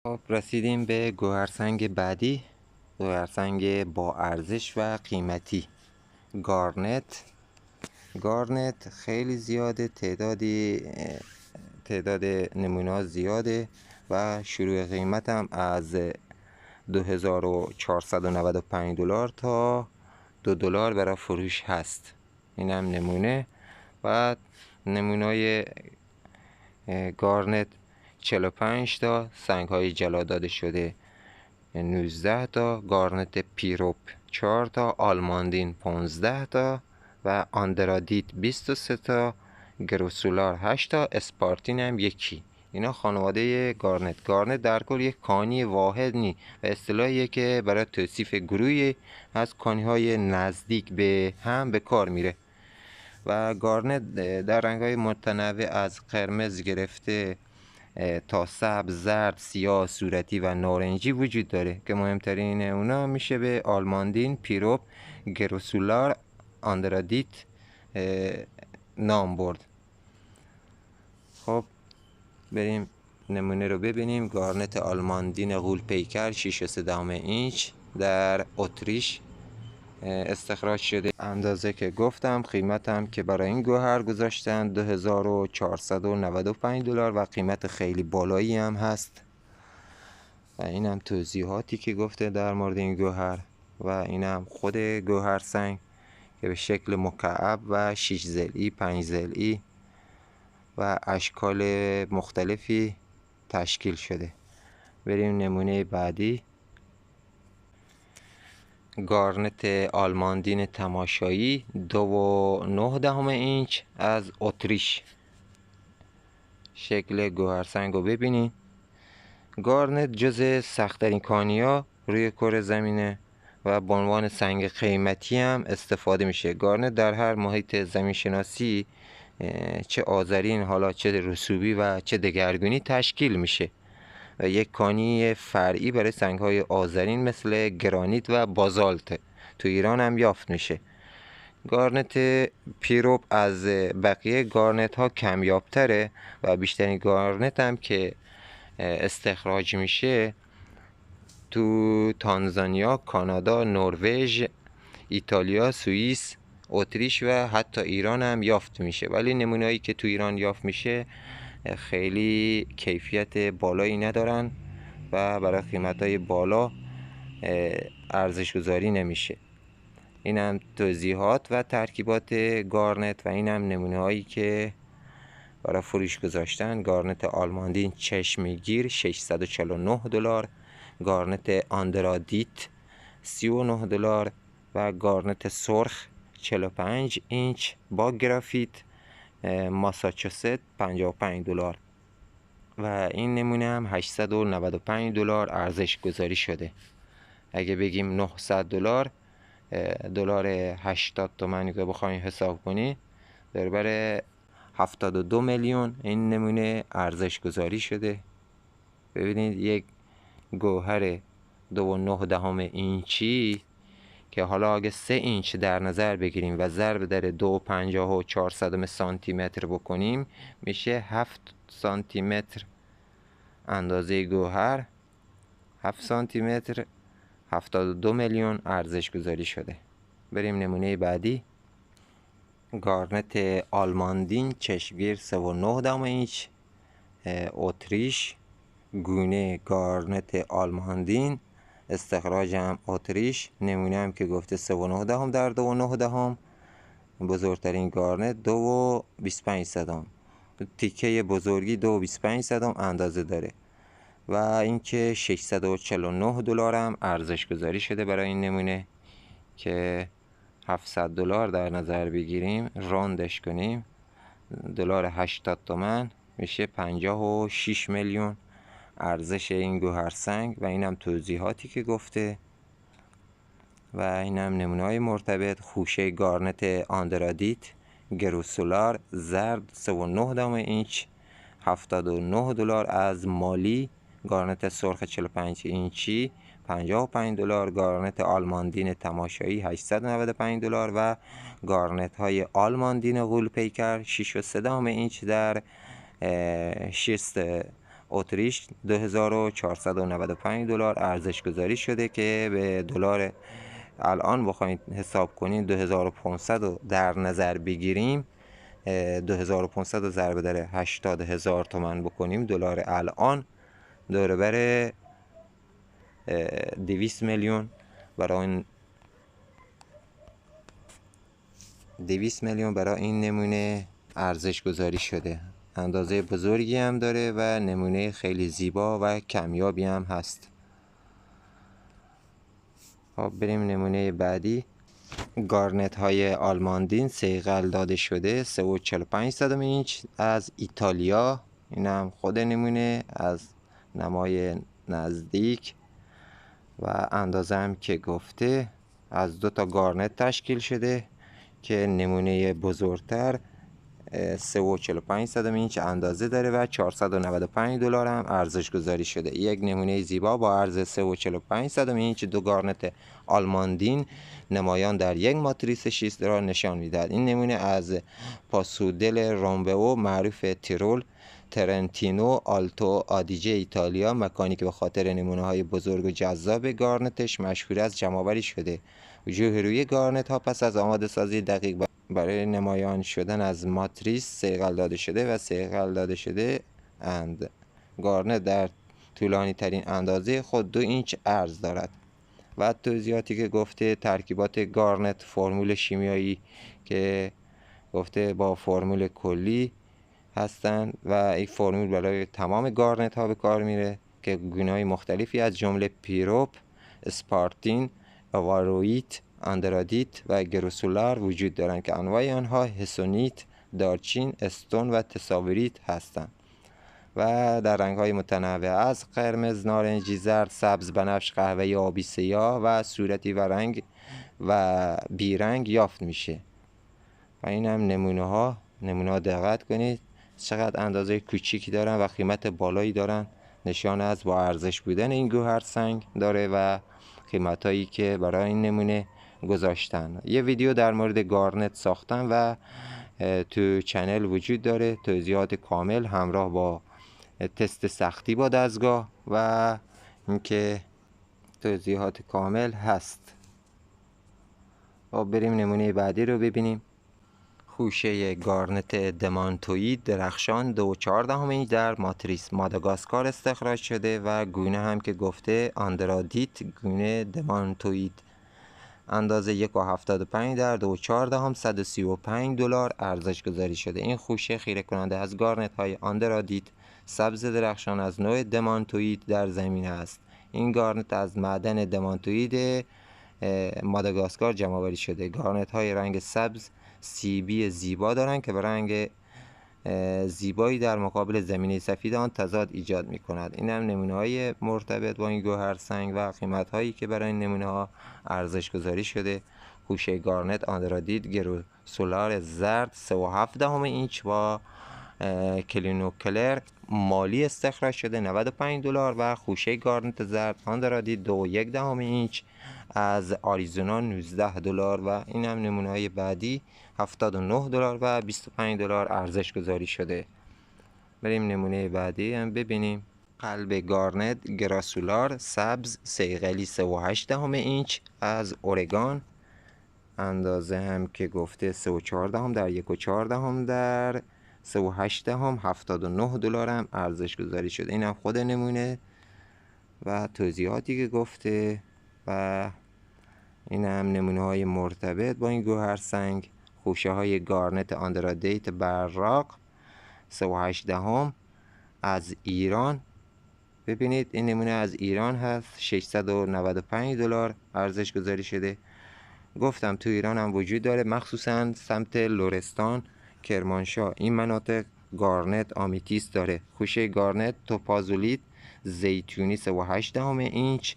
خب رسیدیم به گوهرسنگ بعدی، گوهرسنگ با ارزش و قیمتی، گارنت. گارنت خیلی زیاده، تعداد نمونه زیاده و شروع قیمت هم از $2495 تا $2 برای فروش هست. این هم نمونه. و نمونه گارنت 45 تا، سنگ های جلا داده شده 19 تا، گارنت پیروپ 4 تا، آلماندین 15 تا و آندرادیت 23 تا، گروسولار 8 تا، اسپارتین هم یکی. اینا خانواده گارنت. گارنت در کل یک کانی واحد نی و اصطلاحیه که برای توصیف گروهی از کانی های نزدیک به هم به کار میره. و گارنت در رنگ های متنوع از قرمز گرفته تا سبز، زرد، سیاه، صورتی و نارنجی وجود داره که مهمترین اونا میشه به آلماندین، پیروپ، گروسولار، آندرادیت نام برد. خب بریم نمونه رو ببینیم. گارنت آلماندین غول پیکر 6.3 اینچ در اتریش استخراج شده. اندازه که گفتم، قیمتم که برای این گوهر گذاشتن $2495 و قیمت خیلی بالایی هم هست. و این هم توضیحاتی که گفته در مورد این گوهر. و این هم خود گوهر سنگ که به شکل مکعب و 6 ضلعی، 5 ضلعی و اشکال مختلفی تشکیل شده. بریم نمونه بعدی. گارنت آلماندین تماشایی 2.9 اینچ از اتریش. شکل گوهرسنگ رو ببینید. گارنت جز سخت‌ترین کانیا روی کره زمینه و به عنوان سنگ قیمتی هم استفاده میشه. گارنت در هر محیط زمین شناسی، چه آذرین، حالا چه رسوبی و چه دگرگونی، تشکیل میشه و یک کانی فرعی برای سنگ‌های آذرین مثل گرانیت و بازالت تو ایران هم یافت میشه. گارنت پیروپ از بقیه گارنت ها کمیابتره و بیشترین گارنت هم که استخراج میشه تو تانزانیا، کانادا، نروژ، ایتالیا، سوئیس، اتریش و حتی ایران هم یافت میشه. ولی نمونه‌ای که تو ایران یافت میشه خیلی کیفیت بالایی ندارن و برای قیمت‌های بالا ارزش گذاری نمیشه. این هم توضیحات و ترکیبات گارنت و این هم نمونه هایی که برای فروش گذاشتن. گارنت آلماندین چشمگیر $649، گارنت آندرادیت $39 و گارنت سرخ 45 اینچ با گرافیت ماساچوست $55 و این نمونه هم $895 ارزش گذاری شده. اگه بگیم $900، دلار 80 تومانی که بخواین حساب کنی، برابر 72 میلیون این نمونه ارزش گذاری شده. ببینید یک گوهر 2.9 اینچی که حالا اگه 3 اینچ در نظر بگیریم و ضرب در 2.54 سانتی متر بکنیم، میشه 7 سانتی متر اندازه گوهر. 7 سانتی متر 72 میلیون ارزش گذاری شده. بریم نمونه بعدی. گارنت آلماندین چشمگیر 3.9 اینچ اتریش. گونه گارنت آلماندین، استخراج هم اتریش. نمونه هم که گفته 3.9 در 2.9. بزرگترین گارنت 2.25 تیکه بزرگی 2.25 اندازه داره و اینکه $649 هم ارزش گذاری شده برای این نمونه که $700 در نظر بگیریم، راندش کنیم، دلار 80 تومن میشه 56 میلیون ارزش این گوهرسنگ. و اینم توضیحاتی که گفته و اینم نمونه های مرتبط. خوشه گارنت آندرادیت گروسولار زرد 3.9 اینچ $79 از مالی. گارنت سرخ 45 اینچی $55. گارنت آلماندین تماشایی $895 و گارنت های آلماندین غول پیکر 6.3 اینچ در شیست اتریش $2495 ارزش گذاری شده که به دلار الان بخواید حساب کنید 2500 رو در نظر بگیریم، 2500 رو ضرب در 80,000 تومان بکنیم دلار الان دور بر 200 میلیون برای این نمونه ارزش گذاری شده. اندازه بزرگی هم داره و نمونه خیلی زیبا و کمیابی هم هست. خب بریم نمونه بعدی. گارنت های آلماندین صیقل داده شده 3.45 اینچ از ایتالیا. این هم خود نمونه از نمای نزدیک و اندازه هم که گفته از 2 تا گارنت تشکیل شده که نمونه بزرگتر 3.45 اینچ اندازه داره و $495 هم ارزش گذاری شده. یک نمونه زیبا با عرض 3.45 اینچ 2 گارنت آلماندین نمایان در یک ماتریس 6 را نشان میدهد. این نمونه از پاسودل رومبئو معروف تیرول ترنتینو آلتو آدیجه ایتالیا، مکانی که به خاطر نمونه های بزرگ و جذاب گارنتش مشهور است جمع‌آوری شده. وجوه روی گارنت ها پس از آماده سازی دقیق برای نمایان شدن از ماتریس صیقل داده شده و صیقل داده شده اند. گارنت در طولانی ترین اندازه خود 2 اینچ عرض دارد. و توضیحاتی که گفته ترکیبات گارنت فرمول شیمیایی که گفته با فرمول کلی هستند و این فرمول برای تمام گارنت ها به کار میره که گونه‌های مختلفی از جمله پیروپ، اسپارتین، وارویت، اندرادیت و گروسولار وجود دارند که انواع آنها هسونیت، دارچین، استون و تساوریت هستند و در رنگ‌های متنوع از قرمز، نارنجی، زرد، سبز، بنفش، قهوه‌ای، آبی، سیاه و صورتی و رنگ و بیرنگ یافت میشه. و این هم نمونه ها دقت کنید چقدر اندازه کوچیکی دارن و قیمت بالایی دارن، نشانه از با ارزش بودن این گوهر سنگ داره و قیمت هایی که برای این نمونه گذاشتن. یه ویدیو در مورد گارنت ساختن و تو چنل وجود داره، توضیحات کامل همراه با تست سختی با دستگاه و اینکه توضیحات کامل هست. خب بریم نمونه بعدی رو ببینیم. خوشه گارنت دمانتوید درخشان 2.4 اینچ در ماتریس ماداگاسکار استخراج شده و گونه هم که گفته آندرادیت گونه دمانتوید، اندازه 1.75 در 2.4 $135 ارزش گذاری شده. این خوشه خیره کننده از گارنت های آندرادیت سبز درخشان از نوع دمانتوید در زمین است. این گارنت از معدن دمانتوید ماداگاسکار جمع آوری شده. گارنت های رنگ سبز سیبی زیبا دارند که به رنگ زیبایی در مقابل زمینه سفید آن تضاد ایجاد می کند. این هم نمونه های مرتبط با این گوهر سنگ و قیمت هایی که برای این نمونه ها ارزش گذاری شده. خوشه گارنت آندرادیت گروسولار زرد 3.7 اینچ با کلینوکلر مالی استخراج شده $95 و خوشه گارنت زرد آندرادیت 2.1 اینچ از آریزونا $19 و این هم نمونه های بعدی $79 و $25 ارزش گذاری شده. بریم نمونه بعدی هم ببینیم. قلب گارنت گراسولار سبز صیقلی 3.8 اینچ از اورگان، اندازه هم که گفته 3.4 در 1.4 در 3.8 $79 هم ارزش گذاری شده. این هم خود نمونه و توضیحاتی که گفته و این هم نمونه های مرتبط با این گوهر سنگ. خوشه های گارنت آندرادیت براق 3.8 از ایران. ببینید این نمونه از ایران هست، $695 ارزش گذاری شده. گفتم تو ایران هم وجود داره، مخصوصا سمت لرستان، کرمانشاه، این مناطق گارنت آمیتیست داره. خوشه گارنت توپازولیت زیتونی 3.8 اینچ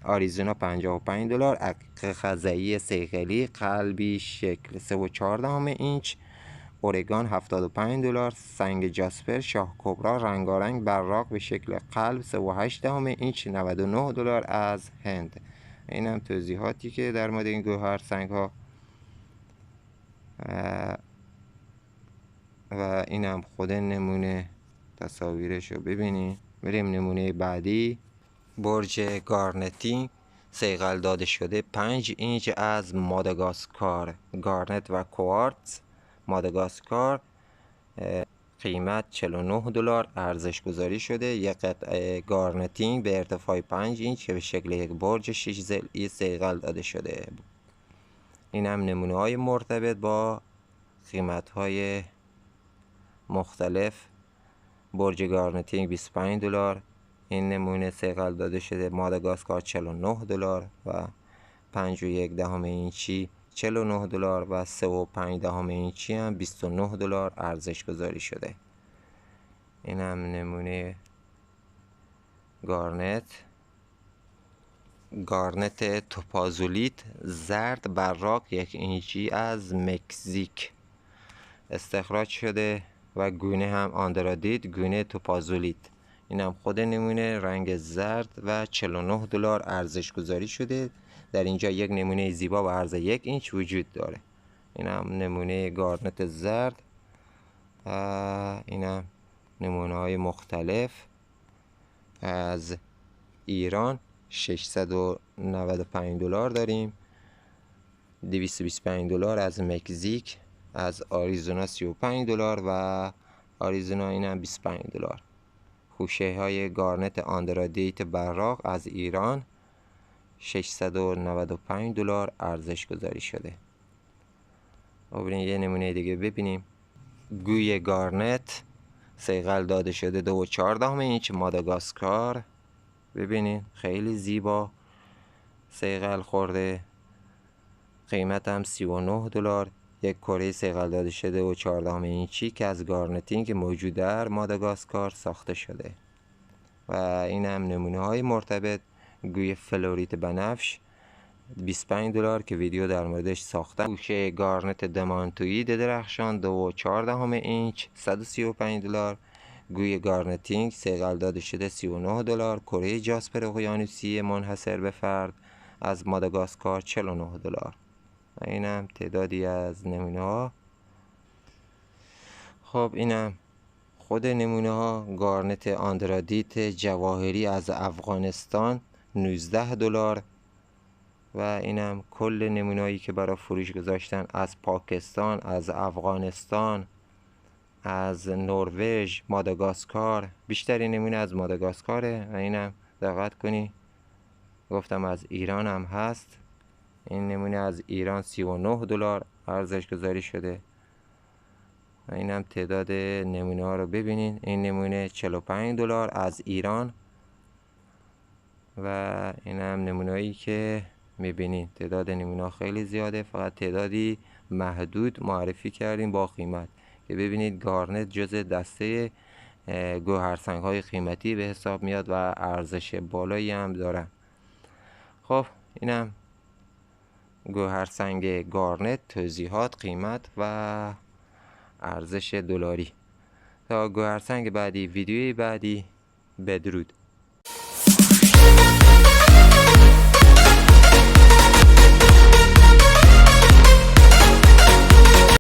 آریزونا $55. عقیق خزعی صیقلی قلبی شکل 3.4 اینچ اورگان $75. سنگ جاسپر شاه کبرا رنگارنگ براق به شکل قلب 3.8 اینچ $99 از هند. این هم توضیحاتی که در مورد این گوهر سنگ ها و این هم خود نمونه تصاویرش رو ببینید. بریم نمونه بعدی. برج گارنتی صیقل داده شده 5 اینچ از ماداگاسکار، گارنت و کوارتز ماداگاسکار. قیمت $49 ارزش گذاری شده. یک قطعه گارنتینگ به ارتفاع 5 اینچ که به شکل یک برج 6 ضلعی صیقل داده شده. این هم نمونه های مرتبط با قیمت های مختلف. برج گارنتینگ $25، این نمونه صیقل داده شده ماداگاسکار $49 و 5.1 اینچی $49 و 3.5 اینچی هم $29 ارزش گذاری شده. این هم نمونه گارنت توپازولیت زرد براق 1 اینچی از مکزیک استخراج شده و گونه هم آندرادیت گونه توپازولیت. این هم خود نمونه رنگ زرد و $49 ارزش گذاری شده. در اینجا یک نمونه زیبا و عرض 1 اینچ وجود داره. این هم نمونه گارنت زرد. این هم نمونه های مختلف از ایران. $695 داریم. $225 از مکزیک. از آریزونا $35 و آریزونا این هم $25. خوشه های گارنت آندرادیت براق از ایران $695 ارزش گذاری شده. بریم یه نمونه دیگه ببینیم. گوی گارنت صیقل داده شده 2.4 اینچ ماداگاسکار. ببینین خیلی زیبا صیقل خورده. قیمت هم $39. یک کره صیقل داده شده 2.4 اینچی که از گارنتینگ موجود در ماداگاسکار ساخته شده. و این هم نمونه های مرتبط. گوی فلوریت بنفش $25 که ویدیو در موردش ساختم. گوشه گارنت دمانتویی درخشان 2.4 اینچ $135. گوی گارنتینگ صیقل داده شده $39. کره جاسپر اقیانوسی منحصر به فرد از ماداگاسکار $49. اینم تعدادی از نمونه ها. خب اینم خود نمونه ها. گارنت آندرادیت جواهری از افغانستان $19 و اینم کل نمونه‌ای که برای فروش گذاشتن از پاکستان، از افغانستان، از نروژ، ماداگاسکار. بیشتری نمونه از ماداگاسکاره و اینم دقت کنی گفتم از ایران هم هست. این نمونه از ایران $39 ارزش گذاری شده. و اینم تعداد نمونه ها رو ببینین. این نمونه $45 از ایران و اینم نمونه هایی که میبینین. تعداد نمونه ها خیلی زیاده، فقط تعدادی محدود معرفی کردیم با قیمت که ببینید گارنت جزء دسته گوهرسنگ های قیمتی به حساب میاد و ارزش بالایی هم دارن. خب اینم گوهرسنگ گارنت، توضیحات، قیمت و ارزش دلاری. تا گوهرسنگ بعدی، ویدیوی بعدی، بدرود.